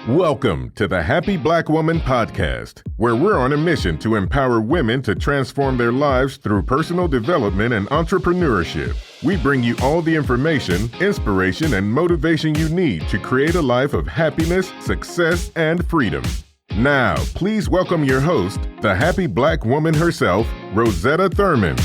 Welcome to the Happy Black Woman Podcast, where we're on a mission to empower women to transform their lives through personal development and entrepreneurship. We bring you all the information, inspiration, and motivation you need to create a life of happiness, success, and freedom. Now, please welcome your host, the happy Black woman herself, Rosetta Thurman.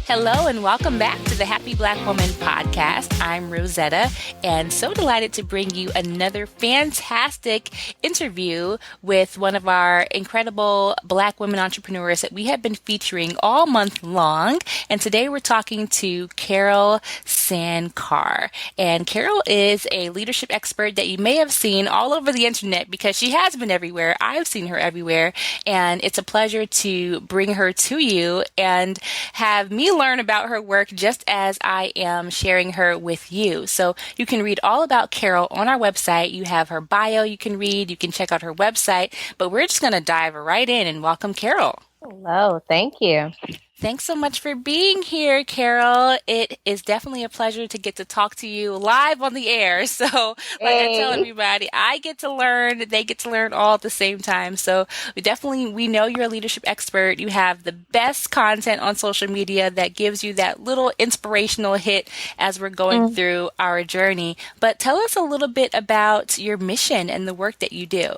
Hello and welcome back to the Happy Black Woman Podcast. I'm Rosetta and so delighted to bring you another fantastic interview with one of our incredible Black women entrepreneurs that we have been featuring all month long. And today we're talking to Carol Sankar. And Carol is a leadership expert that you may have seen all over the internet because she has been everywhere. I've seen her everywhere. And it's a pleasure to bring her to you and have me learn about her work just as I am sharing her with you. So you can read all about Carol on our website. You have her bio you can read. You can check out her website. But we're just going to dive right in and welcome Carol. Hello. Thank you. Thanks so much for being here, Carol. It is definitely a pleasure to get to talk to you live on the air. So I tell everybody, I get to learn, they get to learn all at the same time. So we know you're a leadership expert. You have the best content on social media that gives you that little inspirational hit as we're going through our journey. But tell us a little bit about your mission and the work that you do.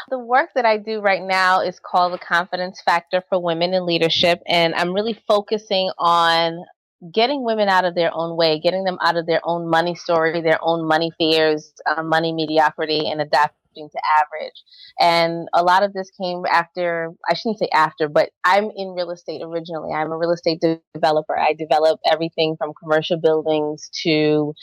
The work that I do right now is called the Confidence Factor for Women in Leadership, and I'm really focusing on getting women out of their own way, getting them out of their own money story, their own money fears, money mediocrity, and adapting to average. And a lot of this came after, I shouldn't say after, but I'm in real estate originally. I'm a real estate developer. I develop everything from commercial buildings to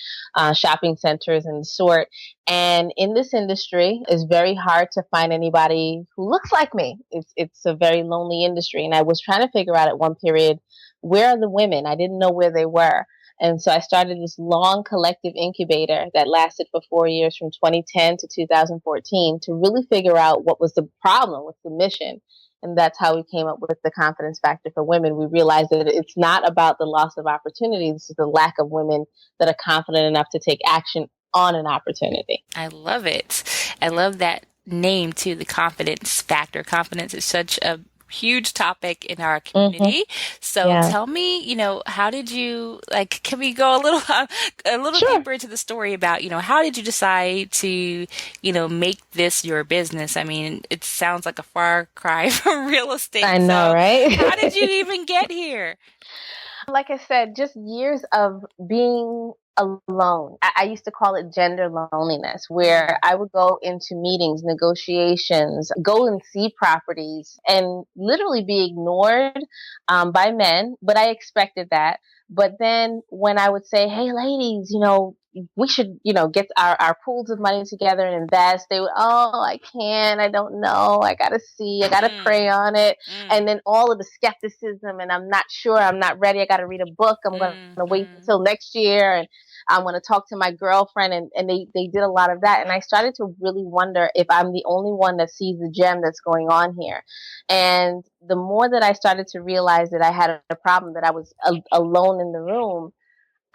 shopping centers and the sort. And in this industry, it's very hard to find anybody who looks like me. It's a very lonely industry. And I was trying to figure out at one period, where are the women? I didn't know where they were. And so I started this long collective incubator that lasted for 4 years from 2010 to 2014 to really figure out what was the problem with the mission. And that's how we came up with the Confidence Factor for Women. We realized that it's not about the loss of opportunity. This is the lack of women that are confident enough to take action on an opportunity. I love it. I love that name too, the Confidence Factor. Confidence is such a huge topic in our community. So tell me, how did you, can we go a little Sure. deeper into the story about, how did you decide to, make this your business? I mean, it sounds like a far cry from real estate. I know, right? How did you even get here? Like I said, just years of being alone. I used to call it gender loneliness, where I would go into meetings, negotiations, go and see properties and literally be ignored by men. But I expected that. But then when I would say, hey, ladies, we should, get our pools of money together and invest, they would, I can't, I don't know, I got to pray on it. And then all of the skepticism and I'm not sure, I'm not ready, I got to read a book, I'm going to wait until next year and I'm going to talk to my girlfriend. And they did a lot of that. And I started to really wonder if I'm the only one that sees the gem that's going on here. And the more that I started to realize that I had a problem, that I was alone in the room,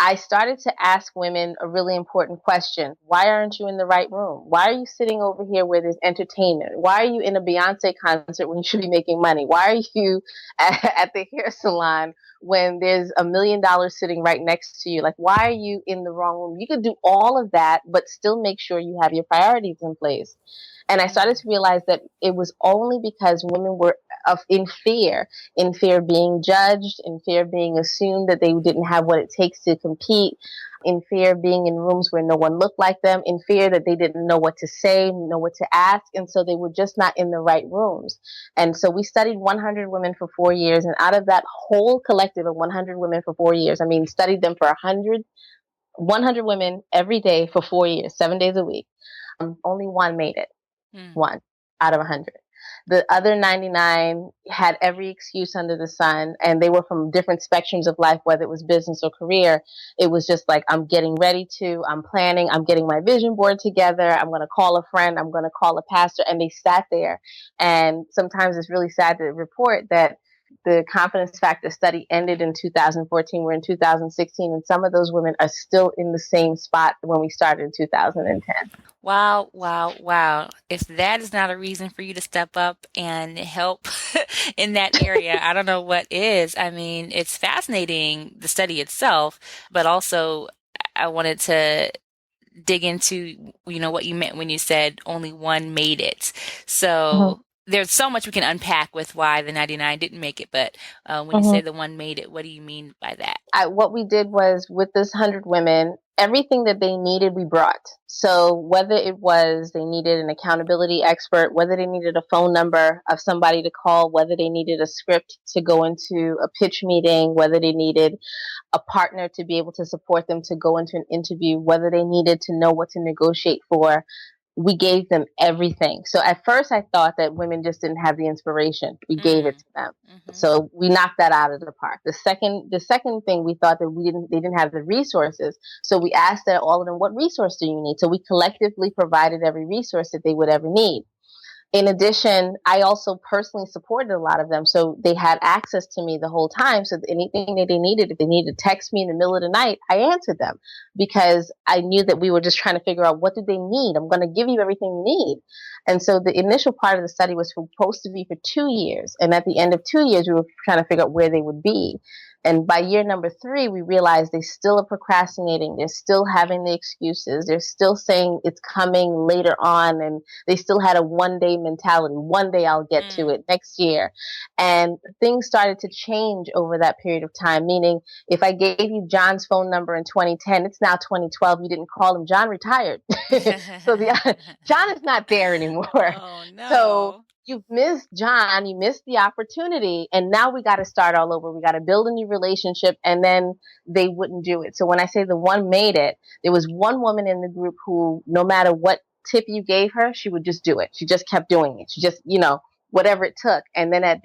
I started to ask women a really important question. Why aren't you in the right room? Why are you sitting over here where there's entertainment? Why are you in a Beyonce concert when you should be making money? Why are you at the hair salon when there's $1 million sitting right next to you? Like, why are you in the wrong room? You could do all of that, but still make sure you have your priorities in place. And I started to realize that it was only because women were in fear of being judged, in fear of being assumed that they didn't have what it takes to compete, in fear of being in rooms where no one looked like them, in fear that they didn't know what to say, know what to ask. And so they were just not in the right rooms. And so we studied 100 women for 4 years. And out of that whole collective of 100 women for 4 years, studied them for 100 women every day for 4 years, 7 days a week. Only one made it. One out of 100. The other 99 had every excuse under the sun, and they were from different spectrums of life, whether it was business or career. It was just like, I'm getting ready to, I'm planning, I'm getting my vision board together, I'm going to call a friend, I'm going to call a pastor, and they sat there. And sometimes it's really sad to report that The confidence factor study ended in 2014. We're in 2016, and some of those women are still in the same spot when we started in 2010. Wow, wow, wow. If that is not a reason for you to step up and help in that area, I don't know what is. I mean, it's fascinating, the study itself, but also I wanted to dig into, what you meant when you said only one made it. So there's so much we can unpack with why the 99 didn't make it. But when you say the one made it, what do you mean by that? What we did was, with this 100 women, everything that they needed, we brought. So whether it was they needed an accountability expert, whether they needed a phone number of somebody to call, whether they needed a script to go into a pitch meeting, whether they needed a partner to be able to support them to go into an interview, whether they needed to know what to negotiate for, we gave them everything. So at first I thought that women just didn't have the inspiration. We gave it to them. So we knocked that out of the park. The second thing, we thought that they didn't have the resources. So we asked that all of them, what resource do you need? So we collectively provided every resource that they would ever need. In addition, I also personally supported a lot of them. So they had access to me the whole time. So anything that they needed, if they needed to text me in the middle of the night, I answered them, because I knew that we were just trying to figure out, what do they need? I'm going to give you everything you need. And so the initial part of the study was supposed to be for 2 years. And at the end of 2 years, we were trying to figure out where they would be. And by year number 3, we realized they still are procrastinating. They're still having the excuses. They're still saying it's coming later on. And they still had a one-day mentality. One day I'll get to it, next year. And things started to change over that period of time, meaning if I gave you John's phone number in 2010, it's now 2012. You didn't call him. John retired. So John is not there anymore. Oh, no. So you've missed John, you missed the opportunity, and now we got to start all over. We got to build a new relationship, and then they wouldn't do it. So when I say the one made it, there was one woman in the group who, no matter what tip you gave her, she would just do it. She just kept doing it. She just, whatever it took. And then I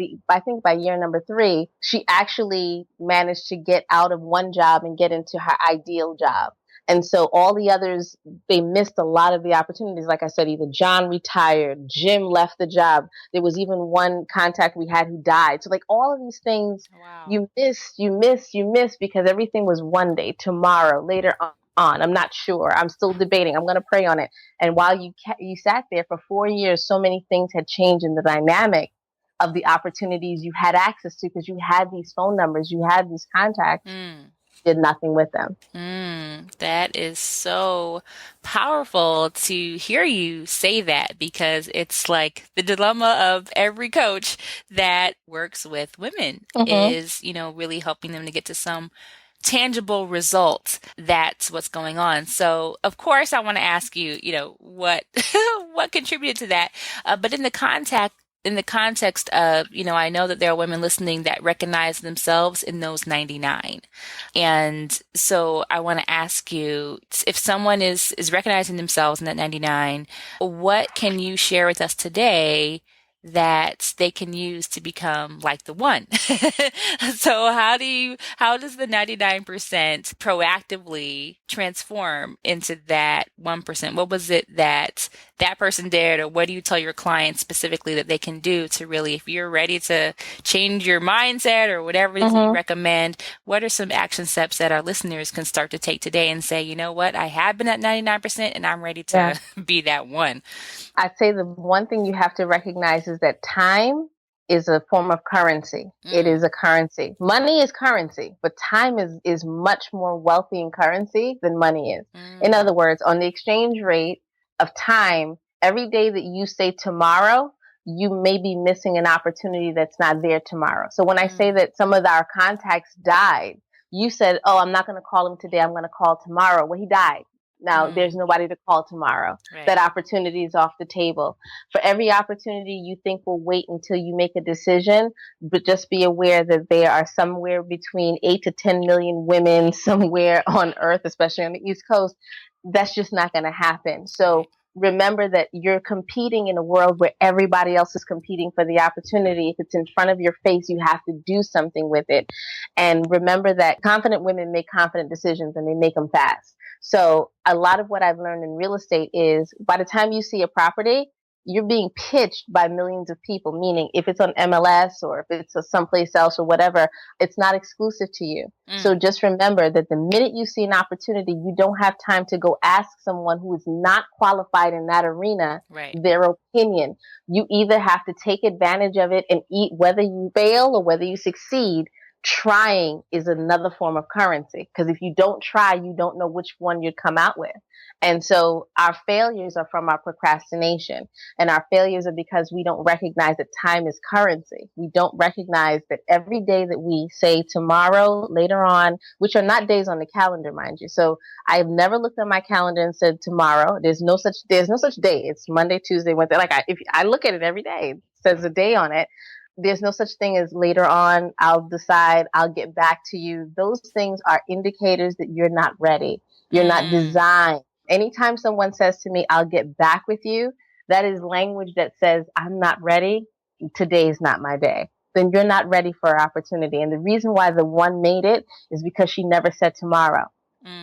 think by year number 3, she actually managed to get out of one job and get into her ideal job. And so all the others, they missed a lot of the opportunities. Like I said, either John retired, Jim left the job. There was even one contact we had who died. So like all of these things, you miss because everything was one day, tomorrow, later on. I'm not sure. I'm still debating. I'm going to pray on it. And while you sat there for 4 years, so many things had changed in the dynamic of the opportunities you had access to, because you had these phone numbers, you had these contacts. Did nothing with them. That is so powerful to hear you say that, because it's like the dilemma of every coach that works with women is, really helping them to get to some tangible results. That's what's going on. So of course I want to ask you, what contributed to that, but in the context of, I know that there are women listening that recognize themselves in those 99. And so I want to ask you, if someone is recognizing themselves in that 99, what can you share with us today that they can use to become like the one? So how does the 99% proactively transform into that 1%? What was it that person did, or what do you tell your clients specifically that they can do to really, if you're ready to change your mindset or whatever it is you recommend, what are some action steps that our listeners can start to take today and say, you know what, I have been at 99% and I'm ready to be that one? I'd say the one thing you have to recognize is that time is a form of currency. It is a currency. Money is currency, but time is much more wealthy in currency than money is. In other words, on the exchange rate of time, every day that you say tomorrow, you may be missing an opportunity that's not there tomorrow. So when I say that some of our contacts died, you said, oh, I'm not going to call him today. I'm going to call tomorrow. Well, he died. Now there's nobody to call tomorrow. Right. That opportunity is off the table. For every opportunity you think will wait until you make a decision, but just be aware that there are somewhere between 8 to 10 million women somewhere on earth, especially on the East Coast. That's just not going to happen. So remember that you're competing in a world where everybody else is competing for the opportunity. If it's in front of your face, you have to do something with it. And remember that confident women make confident decisions, and they make them fast. So a lot of what I've learned in real estate is, by the time you see a property, you're being pitched by millions of people, meaning if it's on MLS or if it's someplace else or whatever, it's not exclusive to you. So just remember that the minute you see an opportunity, you don't have time to go ask someone who is not qualified in that arena their opinion. You either have to take advantage of it and eat, whether you fail or whether you succeed. Trying is another form of currency, because if you don't try, you don't know which one you'd come out with. And so our failures are from our procrastination, and our failures are because we don't recognize that time is currency. We don't recognize that every day that we say tomorrow, later on, which are not days on the calendar, mind you. So I've never looked at my calendar and said tomorrow. There's no such day. It's Monday, Tuesday, Wednesday. If I look at it every day, it says a day on it. There's no such thing as later on, I'll decide, I'll get back to you. Those things are indicators that you're not ready. You're not designed. Anytime someone says to me, I'll get back with you, that is language that says, I'm not ready. Today is not my day. Then you're not ready for an opportunity. And the reason why the one made it is because she never said tomorrow.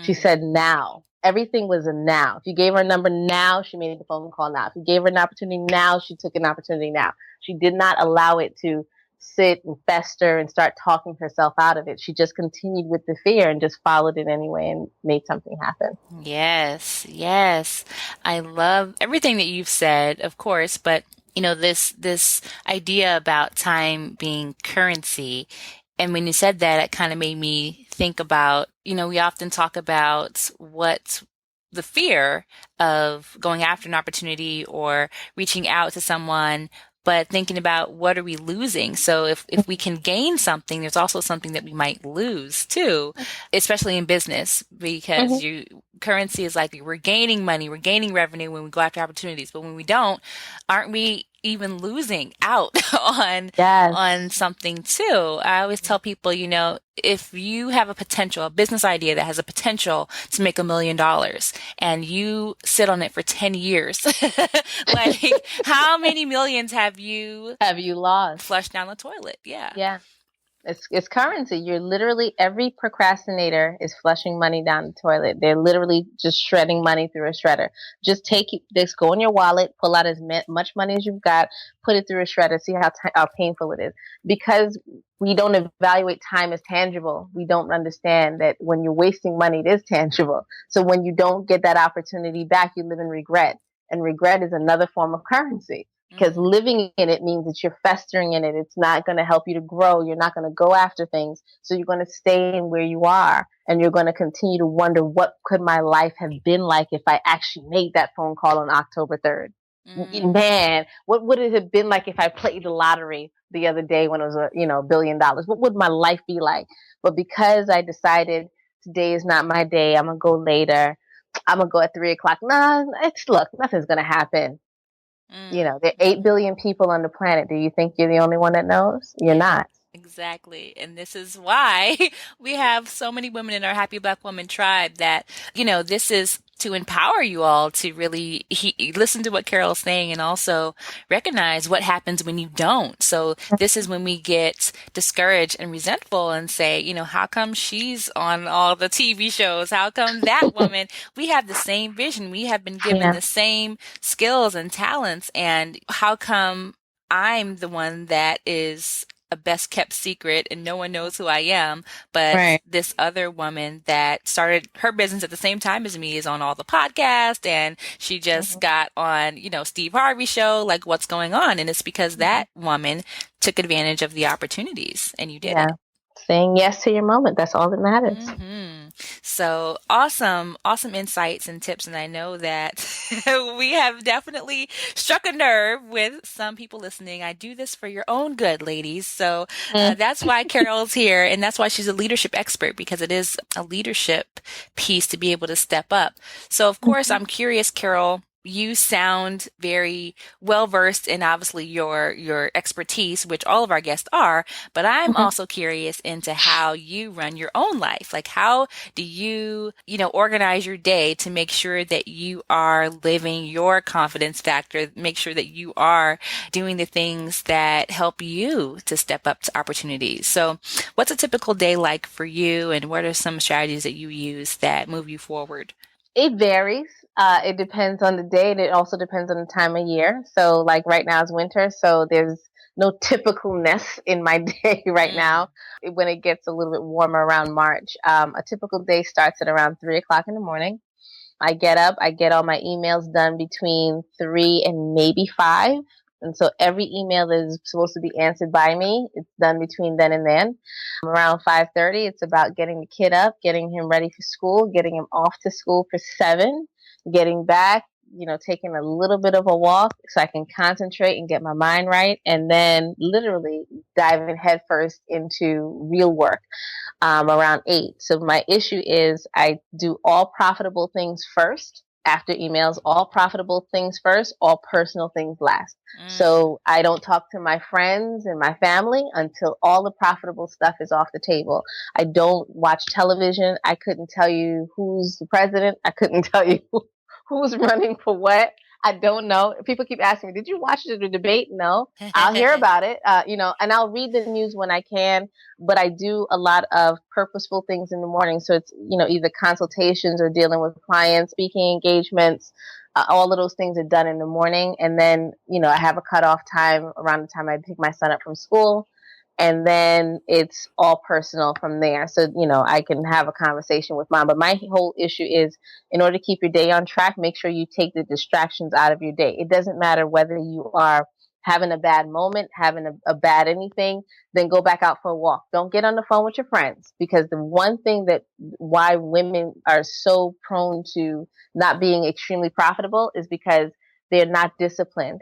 She said now. Everything was a now. If you gave her a number now, she made the phone call now. If you gave her an opportunity now, she took an opportunity now. She did not allow it to sit and fester and start talking herself out of it. She just continued with the fear and just followed it anyway and made something happen. Yes, yes. I love everything that you've said, of course, but this idea about time being currency. And when you said that, it kind of made me think about, we often talk about what the fear of going after an opportunity or reaching out to someone, but thinking about what are we losing? So if we can gain something, there's also something that we might lose too, especially in business, because currency is like we're gaining money, we're gaining revenue when we go after opportunities. But when we don't, aren't we even losing out on something too? I always tell people, if you have a business idea that has a potential to make $1 million and you sit on it for 10 years, like how many millions have you lost? Flushed down the toilet. Yeah. Yeah. It's currency. You're literally, every procrastinator is flushing money down the toilet. They're literally just shredding money through a shredder. Just go in your wallet, pull out as much money as you've got, put it through a shredder, see how painful it is. Because we don't evaluate time as tangible. We don't understand that when you're wasting money, it is tangible. So when you don't get that opportunity back, you live in regret. And regret is another form of currency. Because living in it means that you're festering in it. It's not going to help you to grow. You're not going to go after things. So you're going to stay in where you are, and you're going to continue to wonder, what could my life have been like if I actually made that phone call on October 3rd? Man, what would it have been like if I played the lottery the other day when it was $1 billion? What would my life be like? But because I decided today is not my day, I'm going to go later. I'm going to go at 3:00. Look, nothing's going to happen. There are 8 billion people on the planet. Do you think you're the only one that knows? You're not. Exactly. And this is why we have so many women in our Happy Black Woman tribe that, this is to empower you all to really listen to what Carol's saying and also recognize what happens when you don't. So this is when we get discouraged and resentful and say, how come she's on all the TV shows? How come that woman? We have the same vision. We have been given the same skills and talents. And how come I'm the one that is a best kept secret and no one knows who I am, but this other woman that started her business at the same time as me is on all the podcasts, and she just got on, Steve Harvey's show. Like, what's going on? And it's because that woman took advantage of the opportunities, and you didn't. Saying yes to your moment. That's all that matters. So awesome insights and tips. And I know that we have definitely struck a nerve with some people listening. I do this for your own good, ladies. So that's why Carol's here. And that's why she's a leadership expert, because it is a leadership piece to be able to step up. So of course, I'm curious, Carol, you sound very well versed in obviously your expertise, which all of our guests are, but I'm also curious into how you run your own life. Like, how do you, organize your day to make sure that you are living your confidence factor, make sure that you are doing the things that help you to step up to opportunities. So what's a typical day like for you, and what are some strategies that you use that move you forward? It varies. It depends on the day, and it also depends on the time of year. So like right now is winter, so there's no typicalness in my day right Mm. now. When it gets a little bit warmer around March, a typical day starts at around 3 o'clock in the morning. I get up, I get all my emails done between 3 and maybe 5. And so every email that is supposed to be answered by me, it's done between then and then. Around 5:30, it's about getting the kid up, getting him ready for school, getting him off to school for 7, getting back, taking a little bit of a walk so I can concentrate and get my mind right, and then literally diving headfirst into real work around 8. So my issue is I do all profitable things first after emails, all profitable things first, all personal things last. Mm. So I don't talk to my friends and my family until all the profitable stuff is off the table. I don't watch television. I couldn't tell you who's the president. I couldn't tell you who's running for what. I don't know. People keep asking me, did you watch the debate? No. I'll hear about it, and I'll read the news when I can, but I do a lot of purposeful things in the morning. So it's, either consultations or dealing with clients, speaking engagements, all of those things are done in the morning. And then, I have a cutoff time around the time I pick my son up from school. And then it's all personal from there. So, I can have a conversation with mom. But my whole issue is, in order to keep your day on track, make sure you take the distractions out of your day. It doesn't matter whether you are having a bad moment, having a bad anything, then go back out for a walk. Don't get on the phone with your friends, because the one thing that why women are so prone to not being extremely profitable is because they're not disciplined.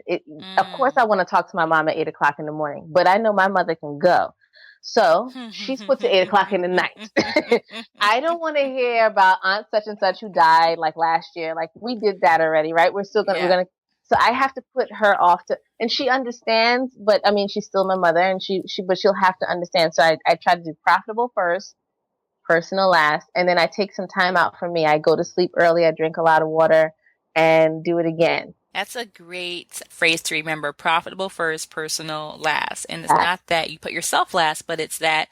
Of course, I want to talk to my mom at 8 o'clock in the morning, but I know my mother can go. So she's put to 8 o'clock in the night. I don't want to hear about Aunt such and such who died like last year. Like, we did that already, right? We're Yeah. gonna. So I have to put her off and she understands, but I mean, she's still my mother, and but she'll have to understand. So I try to do profitable first, personal last, and then I take some time out for me. I go to sleep early. I drink a lot of water and do it again. That's a great phrase to remember. Profitable first, personal last. And it's That, not that you put yourself last, but it's that,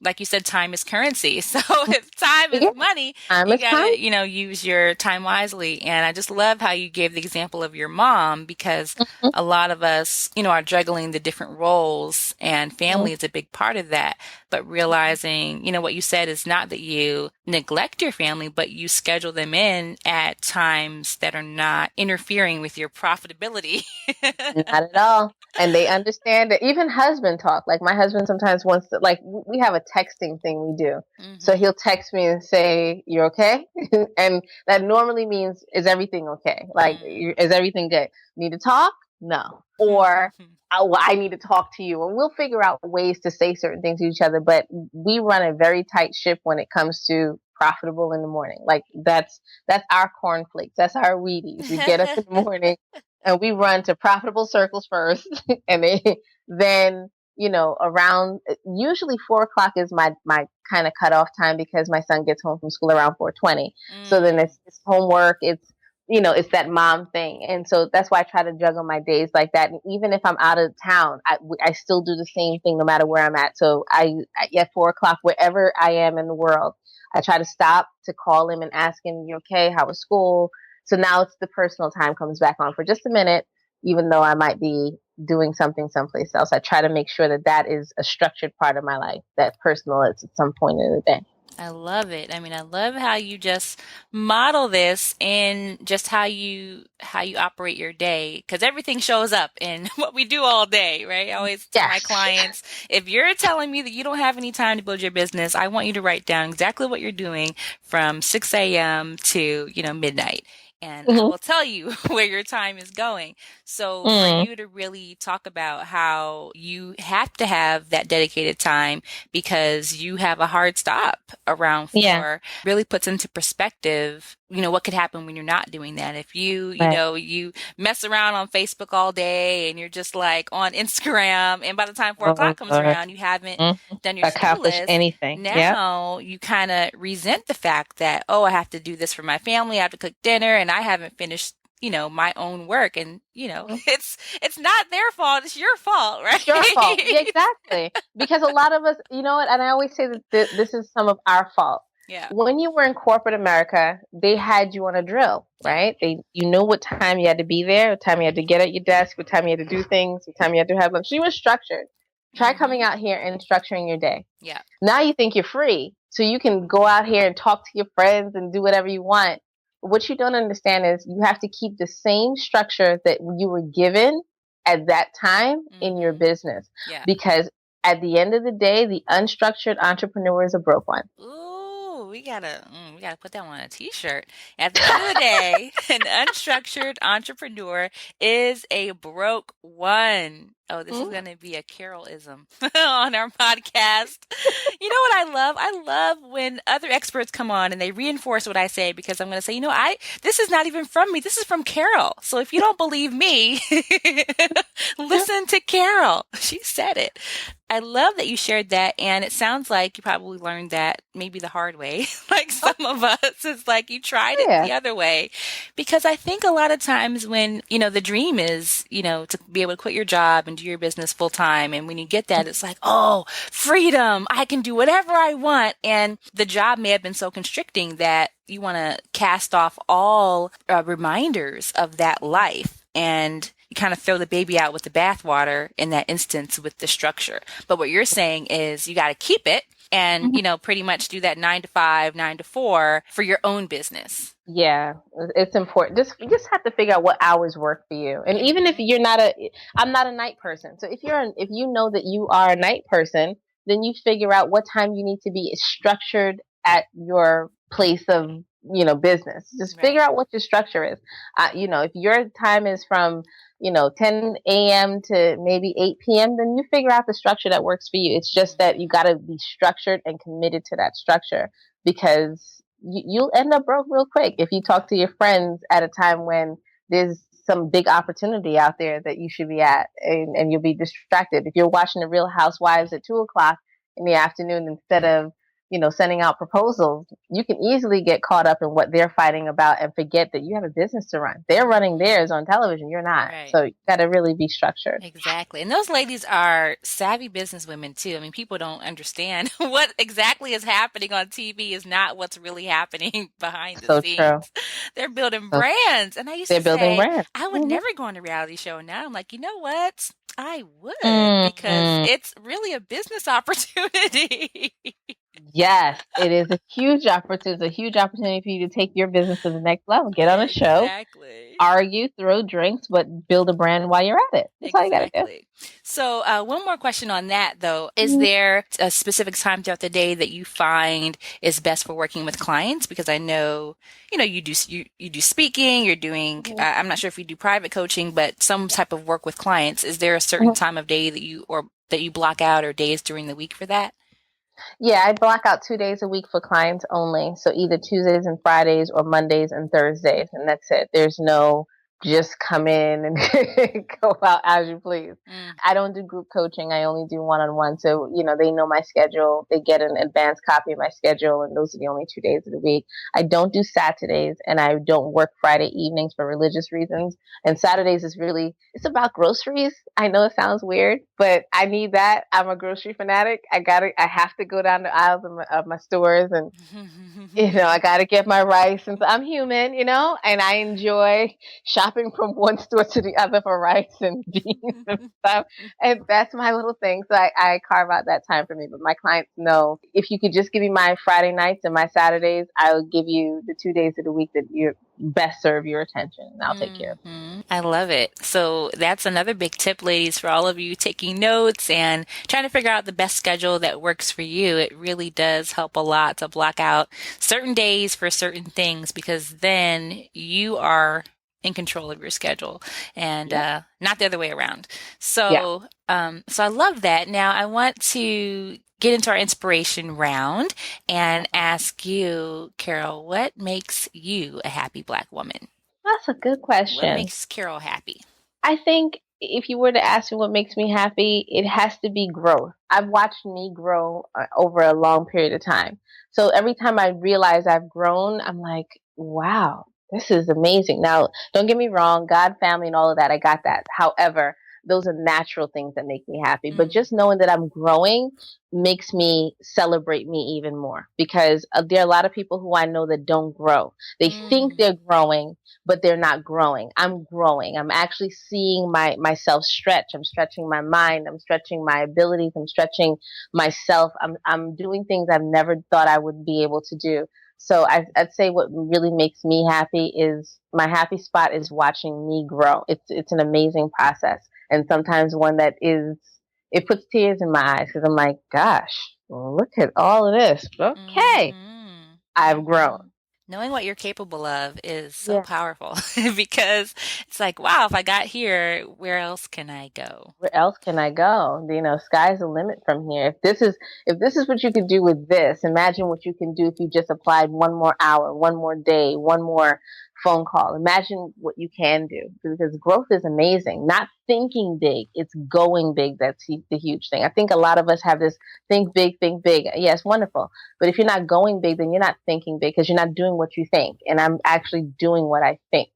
like you said, time is currency. So if time is yeah, money, time you is time. gotta, use your time wisely. And I just love how you gave the example of your mom, because a lot of us, are juggling the different roles, and family is a big part of that. But realizing, what you said is not that you neglect your family, but you schedule them in at times that are not interfering with your profitability. Not at all. And they understand it. Even husband talk. Like, my husband sometimes wants to, like, we have a texting thing we do. So Hmm. he'll text me and say, "You're okay?" And that normally means, "Is everything okay? Like, is everything good? Need to talk?" No. Or, "Oh, well, I need to talk to you." And we'll figure out ways to say certain things to each other. But we run a very tight ship when it comes to profitable in the morning. Like, that's our cornflakes. That's our Wheaties. We get up in the morning and we run to profitable circles first, and then, around, usually 4 o'clock is my kind of cutoff time, because my son gets home from school around 4:20. So then Mm. it's homework, it's that mom thing. And so that's why I try to juggle my days like that. And even if I'm out of town, I still do the same thing no matter where I'm at. So at 4 o'clock, wherever I am in the world, I try to stop to call him and ask him, "You okay? How was school?" So now it's the personal time comes back on for just a minute, even though I might be doing something someplace else. I try to make sure that is a structured part of my life, that personal is at some point in the day. I love it. I mean, I love how you just model this and just how you operate your day, because everything shows up in what we do all day, right? I always tell my Yes. clients, if you're telling me that you don't have any time to build your business, I want you to write down exactly what you're doing from 6 a.m. to, midnight. And I Hmm. will tell you where your time is going. So for Mm. you to really talk about how you have to have that dedicated time because you have a hard stop around Yeah. 4 really puts into perspective, what could happen when you're not doing that. If Right. you mess around on Facebook all day and you're just like on Instagram, and by the time 4 o'clock Oh, comes Lord. around, you haven't Hmm. done your to-do Accomplish list. anything. Yep. Now you kind of resent the fact that, oh, I have to do this for my family. I have to cook dinner and I haven't finished, my own work. And, it's not their fault. It's your fault, It's your fault. Yeah, right? exactly. Because a lot of us, you know what, and I always say that this is some of our fault. Yeah. When you were in corporate America, they had you on a drill, right? You knew what time you had to be there, what time you had to get at your desk, what time you had to do things, what time you had to have lunch. So you were structured. Try coming out here and structuring your day. Yeah. Now you think you're free, so you can go out here and talk to your friends and do whatever you want. But what you don't understand is you have to keep the same structure that you were given at that time in your business. Yeah. Because at the end of the day, the unstructured entrepreneur is a broke one. Ooh, we gotta put that on a t-shirt. At the end of the day, an unstructured entrepreneur is a broke one. Oh, this is going to be a Carolism on our podcast. You know what I love? I love when other experts come on and they reinforce what I say, because I'm going to say, this is not even from me. This is from Carol. So if you don't believe me, listen to Carol. She said it. I love that you shared that, and it sounds like you probably learned that maybe the hard way. Like some of us, it's like you tried it the other way. Because I think a lot of times when, the dream is, to be able to quit your job and do your business full time. And when you get that, it's like, oh, freedom, I can do whatever I want. And the job may have been so constricting that you want to cast off all reminders of that life. And you kind of throw the baby out with the bathwater in that instance with the structure. But what you're saying is you got to keep it and, pretty much do that 9 to 5, 9 to 4 for your own business. Yeah, it's important. You just have to figure out what hours work for you. And even if you're I'm not a night person. So if you know that you are a night person, then you figure out what time you need to be structured at your place of, business. Just figure out what your structure is. If your time is from 10 a.m. to maybe 8 p.m., then you figure out the structure that works for you. It's just that you got to be structured and committed to that structure, because you'll end up broke real quick if you talk to your friends at a time when there's some big opportunity out there that you should be at, and you'll be distracted. If you're watching the Real Housewives at 2:00 in the afternoon instead of sending out proposals, you can easily get caught up in what they're fighting about and forget that you have a business to run. They're running theirs on television. You're not. Right. So you got to really be structured. Exactly. And those ladies are savvy businesswomen too. I mean, people don't understand what exactly is happening on TV is not what's really happening behind the scenes. True. They're building brands. And I used to say, brands. I would never go on a reality show. And now I'm like, you know what? I would, because it's really a business opportunity. Yes, it is a huge opportunity. It's a huge opportunity for you to take your business to the next level. Get on a show, argue, throw drinks, but build a brand while you're at it. That's all you got to do. So one more question on that, though. Is there a specific time throughout the day that you find is best for working with clients? Because I know, you do speaking, you're doing, I'm not sure if you do private coaching, but some type of work with clients. Is there a certain time of day that you block out, or days during the week for that? Yeah, I block out 2 days a week for clients only. So either Tuesdays and Fridays or Mondays and Thursdays. And that's it. There's no just come in and go out as you please. I don't do group coaching. I only do one-on-one. So, they know my schedule. They get an advanced copy of my schedule, and those are the only 2 days of the week. I don't do Saturdays, and I don't work Friday evenings for religious reasons. And Saturdays it's about groceries. I know it sounds weird, but I need that. I'm a grocery fanatic. I have to go down the aisles of my stores, and, I got to get my rice, since I'm human, and I enjoy shopping from one store to the other for rice and beans and stuff. And that's my little thing. So I carve out that time for me. But my clients know, if you could just give me my Friday nights and my Saturdays, I will give you the 2 days of the week that you best serve your attention, and I'll take care of it. I love it. So that's another big tip, ladies, for all of you taking notes and trying to figure out the best schedule that works for you. It really does help a lot to block out certain days for certain things, because then you are in control of your schedule, and not the other way around. So, so I love that. Now I want to get into our inspiration round and ask you, Carol, what makes you a happy Black woman? That's a good question. What makes Carol happy? I think if you were to ask me what makes me happy, it has to be growth. I've watched me grow over a long period of time. So every time I realize I've grown, I'm like, wow, this is amazing. Now, don't get me wrong, God, family, and all of that, I got that. However, those are natural things that make me happy. But just knowing that I'm growing makes me celebrate me even more, because there are a lot of people who I know that don't grow. They think they're growing, but they're not growing. I'm growing. I'm actually seeing myself stretch. I'm stretching my mind. I'm stretching my abilities. I'm stretching myself. I'm doing things I've never thought I would be able to do. So I'd say what really makes me happy is my happy spot is watching me grow. It's an amazing process, and sometimes one that it puts tears in my eyes, because I'm like, gosh, look at all of this. Okay, I've grown. Knowing what you're capable of is so Yeah. powerful because it's like, wow, if I got here, where else can I go? Where else can I go? Sky's the limit from here. If this is what you could do with this, imagine what you can do if you just applied one more hour, one more day, one more phone call. Imagine what you can do, because growth is amazing. Not thinking big, it's going big. That's the huge thing. I think a lot of us have this think big, think big. Yes, wonderful. But if you're not going big, then you're not thinking big, because you're not doing what you think. And I'm actually doing what I think.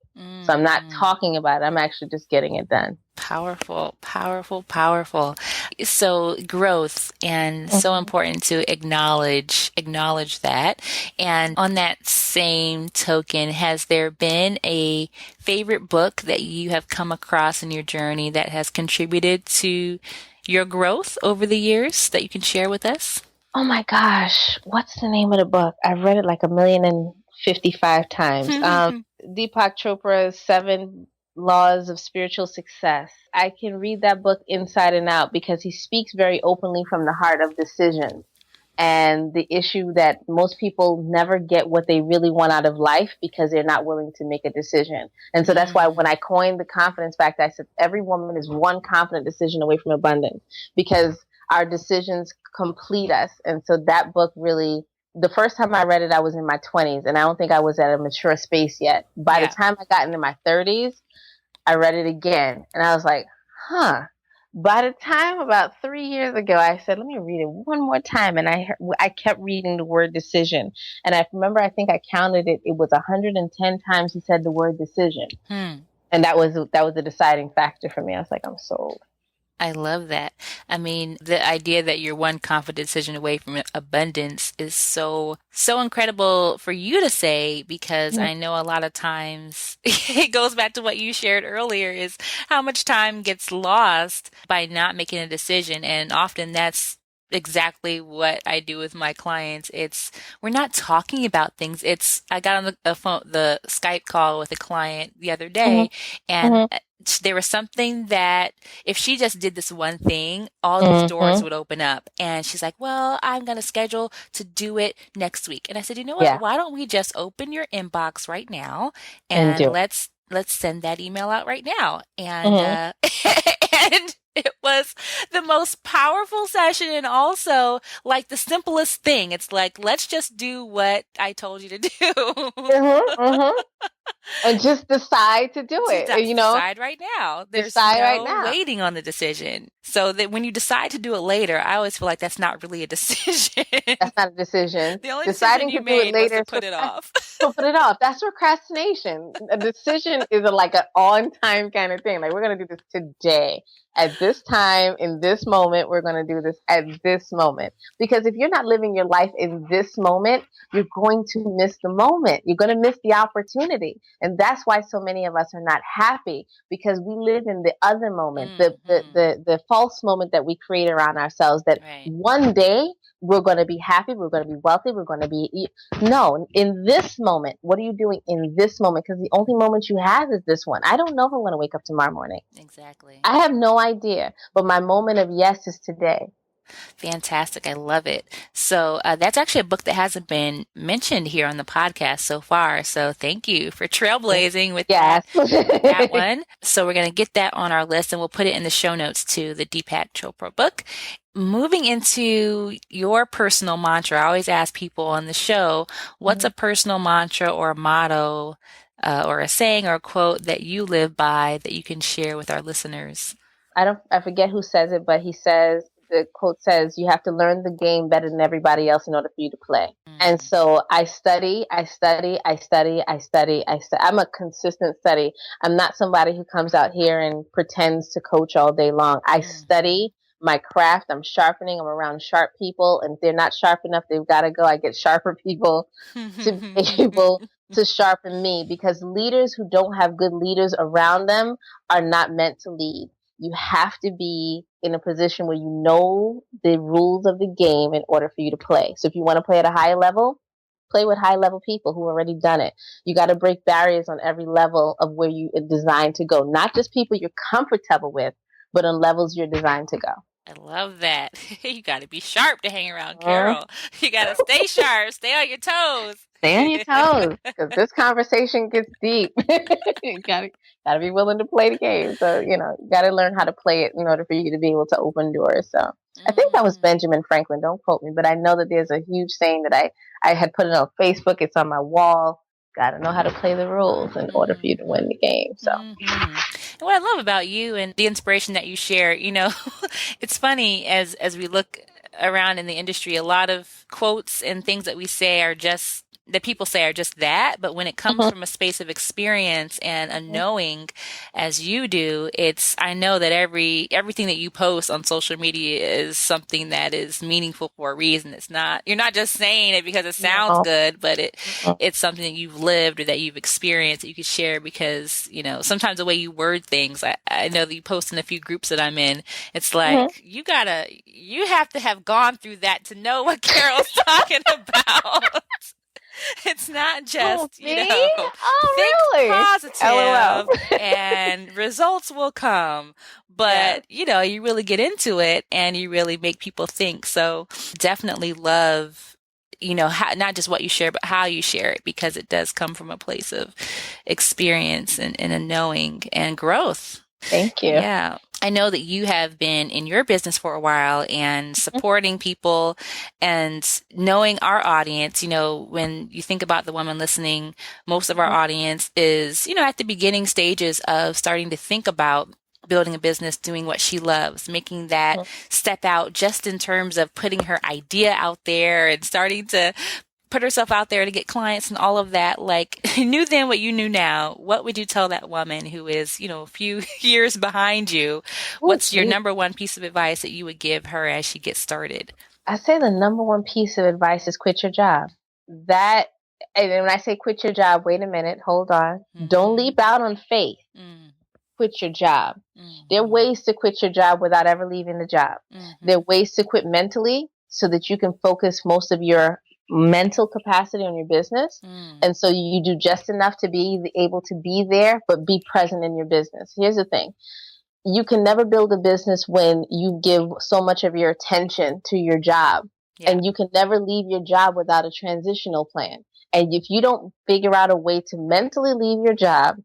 So I'm not talking about it. I'm actually just getting it done. Powerful, powerful, powerful. So growth, and so important to acknowledge that. And on that same token, has there been a favorite book that you have come across in your journey that has contributed to your growth over the years that you can share with us? Oh my gosh. What's the name of the book? I've read it like 1,055 times. Deepak Chopra's 7 Laws of Spiritual Success. I can read that book inside and out, because he speaks very openly from the heart of decisions, and the issue that most people never get what they really want out of life because they're not willing to make a decision. And so that's why when I coined the confidence factor, I said every woman is one confident decision away from abundance, because our decisions complete us. And so that book really, the first time I read it, I was in my 20s, and I don't think I was at a mature space yet. By the time I got into my 30s, I read it again, and I was like, By the time about 3 years ago, I said, let me read it one more time. And I kept reading the word decision. And I remember, I think I counted it. It was 110 times he said the word decision. And that was the deciding factor for me. I was like, I'm sold. I love that. I mean, the idea that you're one confident decision away from abundance is so incredible for you to say, because I know a lot of times it goes back to what you shared earlier, is how much time gets lost by not making a decision. And often that's exactly what I do with my clients. We're not talking about things. I got on the Skype call with a client the other day, and there was something that if she just did this one thing, all these doors would open up. And she's like, well, I'm going to schedule to do it next week. And I said, you know what? Yeah. Why don't we just open your inbox right now and let's send that email out right now. And, and it was the most powerful session, and also like the simplest thing. It's like, let's just do what I told you to do. And just decide to do it. Decide right now. There's no waiting on the decision. So that when you decide to do it later, I always feel like that's not really a decision. That's not a decision. The only Deciding decision you to do it made later was to put it off. So put it off. That's procrastination. A decision is like an on-time kind of thing. Like, we're going to do this today. At this time, in this moment, we're going to do this at this moment. Because if you're not living your life in this moment, you're going to miss the moment. You're going to miss the opportunity. And that's why so many of us are not happy, because we live in the other moment, the false moment that we create around ourselves, that one day we're going to be happy, we're going to be wealthy, we're going to be... No, in this moment, what are you doing in this moment? Because the only moment you have is this one. I don't know if I'm going to wake up tomorrow morning. Exactly. I have no idea, but my moment of yes is today. Fantastic. I love it. So that's actually a book that hasn't been mentioned here on the podcast so far. So thank you for trailblazing with that one. So we're going to get that on our list, and we'll put it in the show notes too, the Deepak Chopra book. Moving into your personal mantra, I always ask people on the show, what's a personal mantra or a motto or a saying or a quote that you live by that you can share with our listeners? I forget who says it, but he says, the quote says, you have to learn the game better than everybody else in order for you to play. And so I study. I'm a consistent study. I'm not somebody who comes out here and pretends to coach all day long. I study my craft. I'm sharpening. I'm around sharp people. And if they're not sharp enough, they've got to go. I get sharper people to be able to sharpen me, because leaders who don't have good leaders around them are not meant to lead. You have to be in a position where you know the rules of the game in order for you to play. So if you want to play at a high level, play with high level people who already done it. You got to break barriers on every level of where you are designed to go. Not just people you're comfortable with, but on levels you're designed to go. I love that. You got to be sharp to hang around Carol. You got to stay sharp, stay on your toes. Stay on your toes, because this conversation gets deep. You gotta be willing to play the game. So, you gotta learn how to play it in order for you to be able to open doors. So I think that was Benjamin Franklin. Don't quote me, but I know that there's a huge saying that I had put it on Facebook. It's on my wall. Gotta know how to play the rules in order for you to win the game. So. And what I love about you and the inspiration that you share, it's funny as we look around in the industry, a lot of quotes and things that we say that people say are just that. But when it comes from a space of experience and a knowing, as you do, I know that everything that you post on social media is something that is meaningful for a reason. You're not just saying it because it sounds good, but it's something that you've lived or that you've experienced that you could share, because, sometimes the way you word things, I know that you post in a few groups that I'm in, it's like, you have to have gone through that to know what Carol's talking about. It's not just, think really? positive and results will come. But, you really get into it and you really make people think. So definitely love, not just what you share, but how you share it, because it does come from a place of experience and a knowing and growth. Thank you. Yeah. I know that you have been in your business for a while and supporting people and knowing our audience. When you think about the woman listening, most of our audience is, at the beginning stages of starting to think about building a business, doing what she loves, making that step out just in terms of putting her idea out there and starting to put herself out there to get clients and all of that. Like, knew then what you knew now. What would you tell that woman who is, a few years behind you? What's your number one piece of advice that you would give her as she gets started? I say the number one piece of advice is quit your job. And when I say quit your job, wait a minute, hold on. Don't leap out on faith. Quit your job. There are ways to quit your job without ever leaving the job. There are ways to quit mentally so that you can focus most of your mental capacity on your business. And so you do just enough to be able to be there, but be present in your business. Here's the thing. You can never build a business when you give so much of your attention to your job. And you can never leave your job without a transitional plan. And if you don't figure out a way to mentally leave your job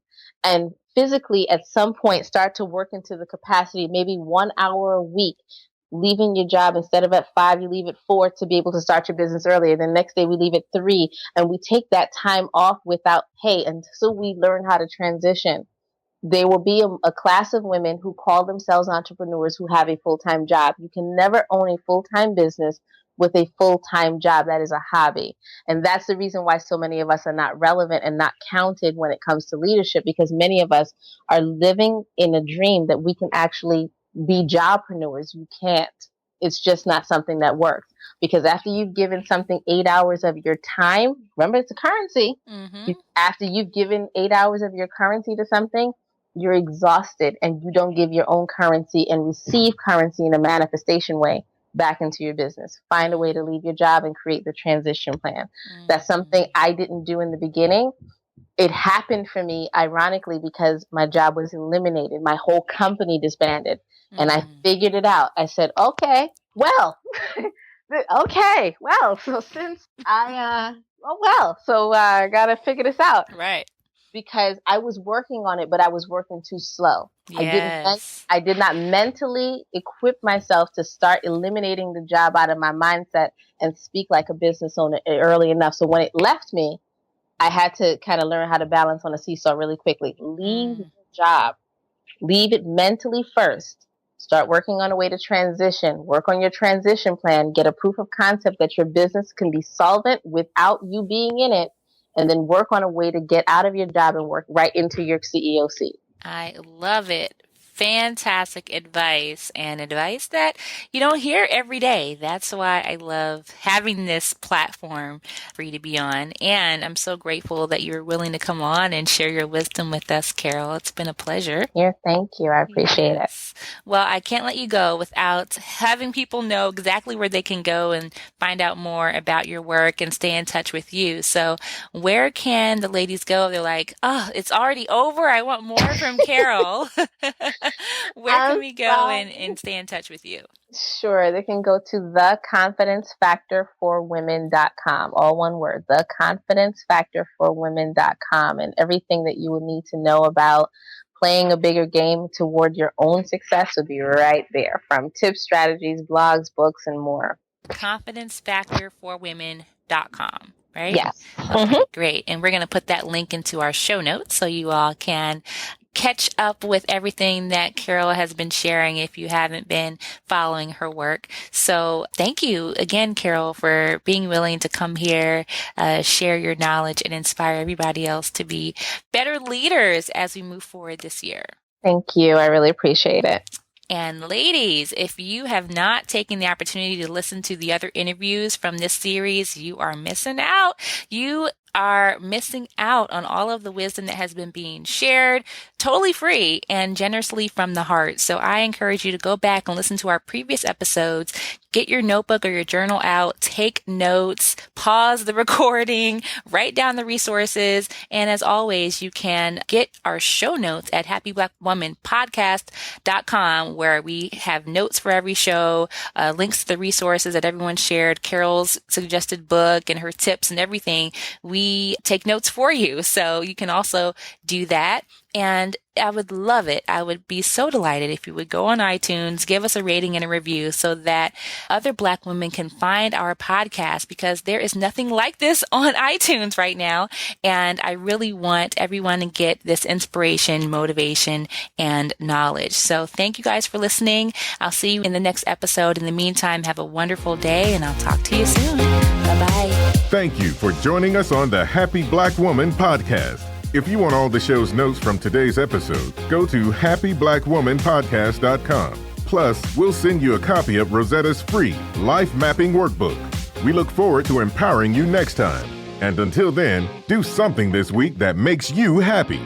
and physically at some point start to work into the capacity, maybe 1 hour a week, leaving your job, instead of at 5, you leave at 4 to be able to start your business earlier. The next day we leave at 3, and we take that time off without pay until we learn how to transition. There will be a class of women who call themselves entrepreneurs who have a full-time job. You can never own a full-time business with a full-time job. That is a hobby. And that's the reason why so many of us are not relevant and not counted when it comes to leadership, because many of us are living in a dream that we can actually be jobpreneurs. You can't. It's just not something that works, because after you've given something 8 hours of your time, remember it's a currency. After you've given 8 hours of your currency to something, you're exhausted and you don't give your own currency and receive currency in a manifestation way back into your business. Find a way to leave your job and create the transition plan. That's something I didn't do in the beginning. It happened for me, ironically, because my job was eliminated. My whole company disbanded. And I figured it out. I said, okay, well, so since I got to figure this out. Right. Because I was working on it, but I was working too slow. Yes. I did not mentally equip myself to start eliminating the job out of my mindset and speak like a business owner early enough. So when it left me, I had to kind of learn how to balance on a seesaw really quickly. Leave the job. Leave it mentally first. Start working on a way to transition. Work on your transition plan. Get a proof of concept that your business can be solvent without you being in it. And then work on a way to get out of your job and work right into your CEO seat. I love it. Fantastic advice, and advice that you don't hear every day. That's why I love having this platform for you to be on. And I'm so grateful that you're willing to come on and share your wisdom with us, Carol. It's been a pleasure. Yeah, thank you. I appreciate it. Well, I can't let you go without having people know exactly where they can go and find out more about your work and stay in touch with you. So where can the ladies go? They're like, oh, it's already over. I want more from Carol. Where can we go and stay in touch with you? Sure. They can go to theconfidencefactorforwomen.com. All one word, theconfidencefactorforwomen.com. And everything that you will need to know about playing a bigger game toward your own success will be right there, from tips, strategies, blogs, books, and more. Confidencefactorforwomen.com. Right? Yes. Okay, great. And we're going to put that link into our show notes so you all can catch up with everything that Carol has been sharing if you haven't been following her work. So thank you again, Carol, for being willing to come here, share your knowledge, and inspire everybody else to be better leaders as we move forward this year. Thank you. I really appreciate it. And ladies, if you have not taken the opportunity to listen to the other interviews from this series, you are missing out. You are missing out on all of the wisdom that has been being shared totally free and generously from the heart. So I encourage you to go back and listen to our previous episodes. Get your notebook or your journal out, take notes, pause the recording, write down the resources. And as always, you can get our show notes at happyblackwomanpodcast.com, where we have notes for every show, links to the resources that everyone shared, Carol's suggested book and her tips and everything. We take notes for you. So you can also do that. And I would love it. I would be so delighted if you would go on iTunes, give us a rating and a review so that other Black women can find our podcast, because there is nothing like this on iTunes right now. And I really want everyone to get this inspiration, motivation, and knowledge. So thank you guys for listening. I'll see you in the next episode. In the meantime, have a wonderful day, and I'll talk to you soon. Bye-bye. Thank you for joining us on the Happy Black Woman podcast. If you want all the show's notes from today's episode, go to happyblackwomanpodcast.com. Plus, we'll send you a copy of Rosetta's free life mapping workbook. We look forward to empowering you next time. And until then, do something this week that makes you happy.